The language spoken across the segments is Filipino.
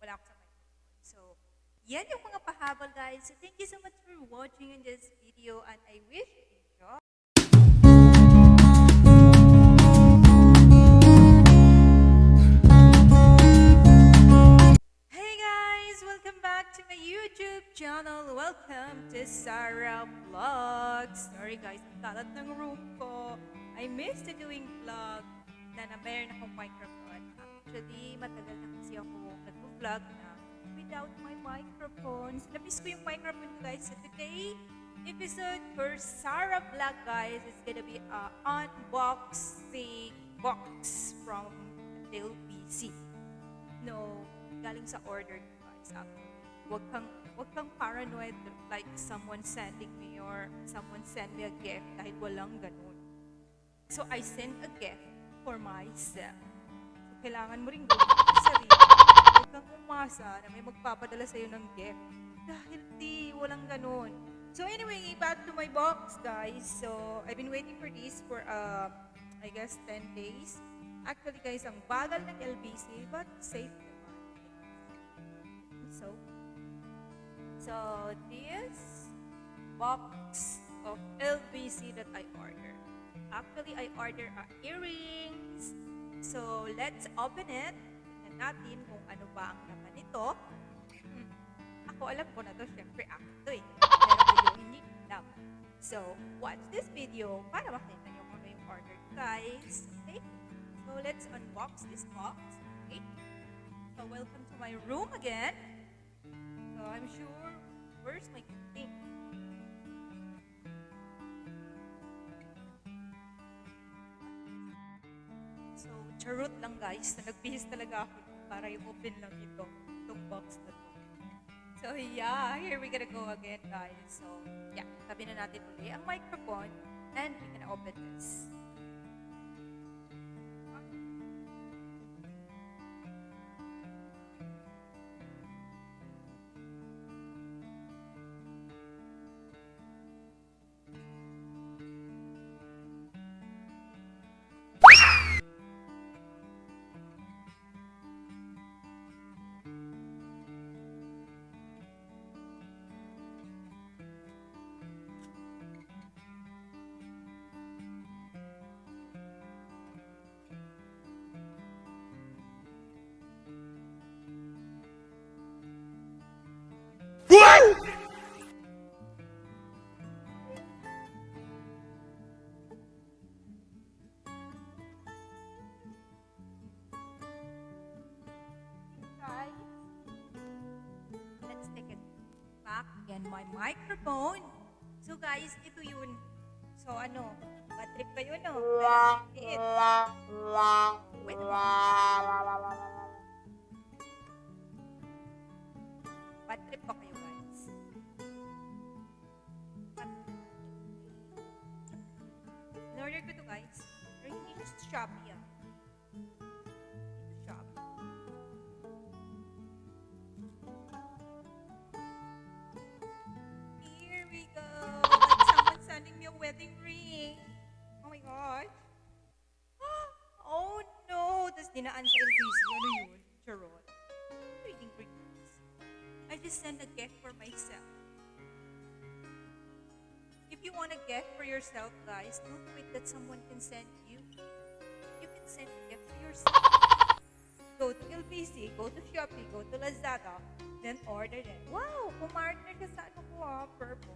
wala ako sa microphone. So, yan yung mga pahabol, guys. So, thank you so much for watching in this video, and I wish you enjoy. Hey guys! Welcome back to my YouTube channel. Welcome to Sarah Vlogs. Sorry guys, ang kalat ng room ko. I missed doing vlog na mayroon akong microphone. Actually, matagal na kasi ako nag-vlog na without my microphone. So, na-miss ko yung microphone ko, guys. So, today, episode for Sarah Vlog, guys, is gonna be unboxing box from LBC. No, galing sa order ko, guys. Wag kang paranoid like someone sending me or someone send me a gift dahil walang ganun. So, I sent a gift for myself. So, kailangan mo rin gawin sa sarili. Huwag kang umasa na may magpapadala sa'yo ng gift. Dahil walang ganun. So, anyway, back to my box, guys. So, I've been waiting for this for, I guess, 10 days. Actually, guys, ang bagal ng LBC, but safe naman. So, this box of LBC that I ordered. Actually, I ordered earrings. So, let's open it. Tingnan natin kung ano ba ang laman nito. Ako alam ko na to, syempre akin to eh. Pero kayo hindi alam. So, watch this video para makita nyo kung ano yung order, guys. Okay? So, let's unbox this box. Okay? So, welcome to my room again. So, I'm sure, where's my thing? So, charot lang guys, na nagbihis talaga ako para i-open lang itong box na to. So, yeah, here we gonna go again, guys. So, yeah, tabi na natin uli ang microphone and we're gonna open this. Let's take it back again, my microphone. So guys, ito yun. So ano, bad trip kayo no? Wait a minute. Bad trip pa kayo guys. In-order ko to guys. Pero hindi ito sa Shopee ah. Ito Shopee. Here we go. Like someone sending me a wedding ring. Oh my gosh. Oh no. Tapos dinaan sa LBC. Ano yun? Charot. Reading rings. I just sent a gift for myself. If you want a gift for yourself, guys, don't wait that someone can send you. You can send a gift for yourself. Go to LBC, go to Shopee, go to Lazada, then order it. Wow! Pumartner ka sa ano ko purple.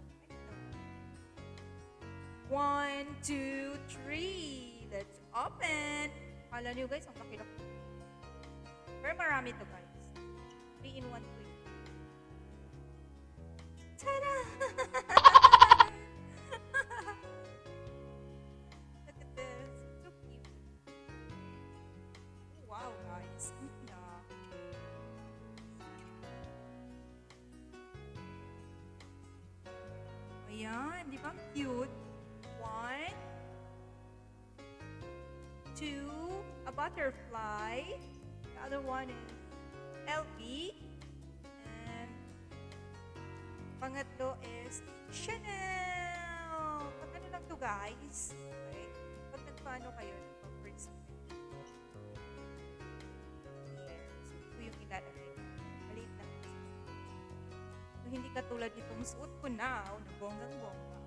1, 2, 3. Let's open. Kala niyo guys, ang laki-laki. Pero marami to guys. 3 in 1 to it. Ta-da! Look at this. So cute. Wow guys. Yeah. Ayan, di ba cute? 1, 2, a butterfly. The other one is LB. And pangatlo is Chanel. Pag ano lang to guys. Okay? Pag nagpaano kayo, nagpa-first. Here. So, ito yung ilalagay. hindi katulad nitong suot ko now, na bonggang-bongga.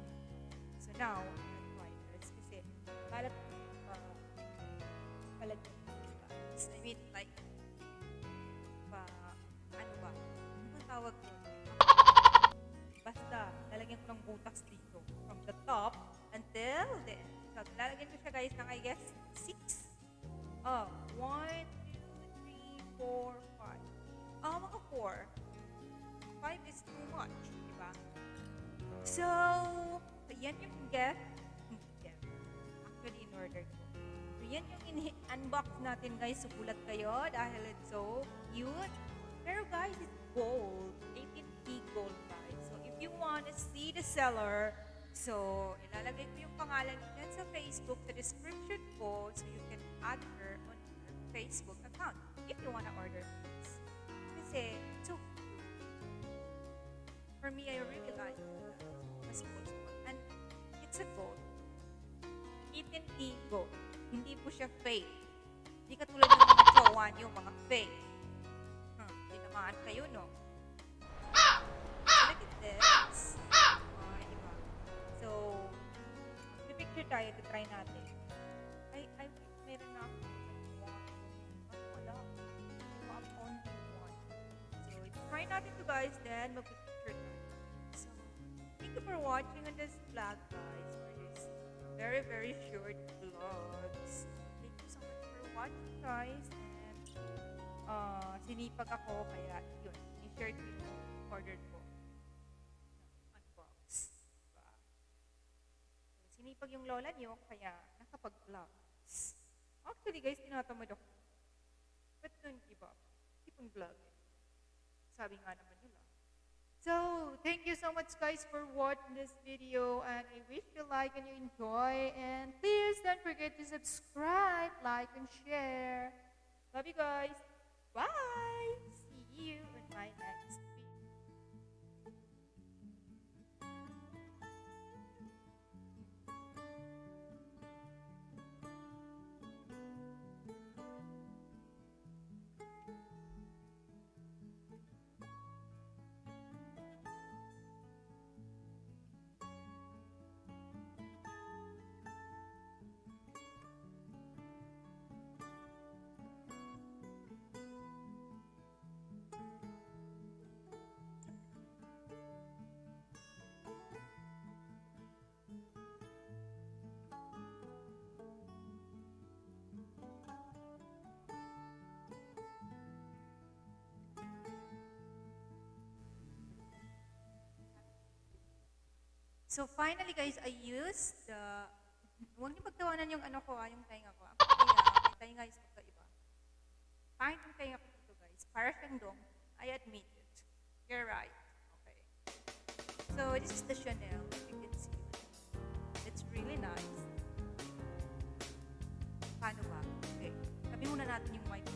So now, I'm gonna try this kasi balat palagyan ko, guys. I mean, like, ano ba? Ano ba tawag ko? Basta, lalagyan ko ng butas dito. From the top until the end. So, lalagyan ko siya, guys, ng I guess 6. 1, 2, 3, 4, 5. Mga 4. 5 is too much, di ba? So, yan yung gift. Actually, in order ko. So, yan yung unbox natin, guys. Sugulat kayo dahil it's so cute. Pero, guys, it's gold. 18K gold, guys. So, if you want to see the seller, so, ilalagay ko yung pangalan niya sa Facebook, sa description ko, so you can add her on your Facebook account if you want to order this. Kasi, so for me, I really like mas post one. And it's a gold. 18K gold. Hindi po siya fake. Hindi katulad ng mga chowa niyo, mga fake. Tinamaan kayo, no? So, look at this. Diba? So, pipicture tayo to try natin. I wish meron na ako one. Wala. I'm only one. So, try natin to, guys. Then, mag-picture tayo. So, thank you for watching on this vlog, guys. For this very, very short vlogs. Thank you so much for watching, guys. And, sinipag ako, kaya yun. I-share ko yung ordered ko. Unbox. Diba? So, sinipag yung lola niyo, kaya nakapag-vlogs. Actually, guys, tinatamad ako. But don't give up. Keep on vlogging. Sabi nga naman nila. So, thank you so much, guys, for watching this video. And I wish you like and you enjoy. And please don't forget to subscribe, like, and share. Love you, guys. Bye! See you in my next video. So finally, guys, I used the, huwag niyo pagtawanan yung ano ko, yung tainga ko. Ang may tainga is magkaiba. Pangit yung tainga ko dito, guys. Para siyang dong. I admit it. You're right. Okay. So this is the Chanel. You can see. It's really nice. Paano ba? Okay. Sabi muna natin yung white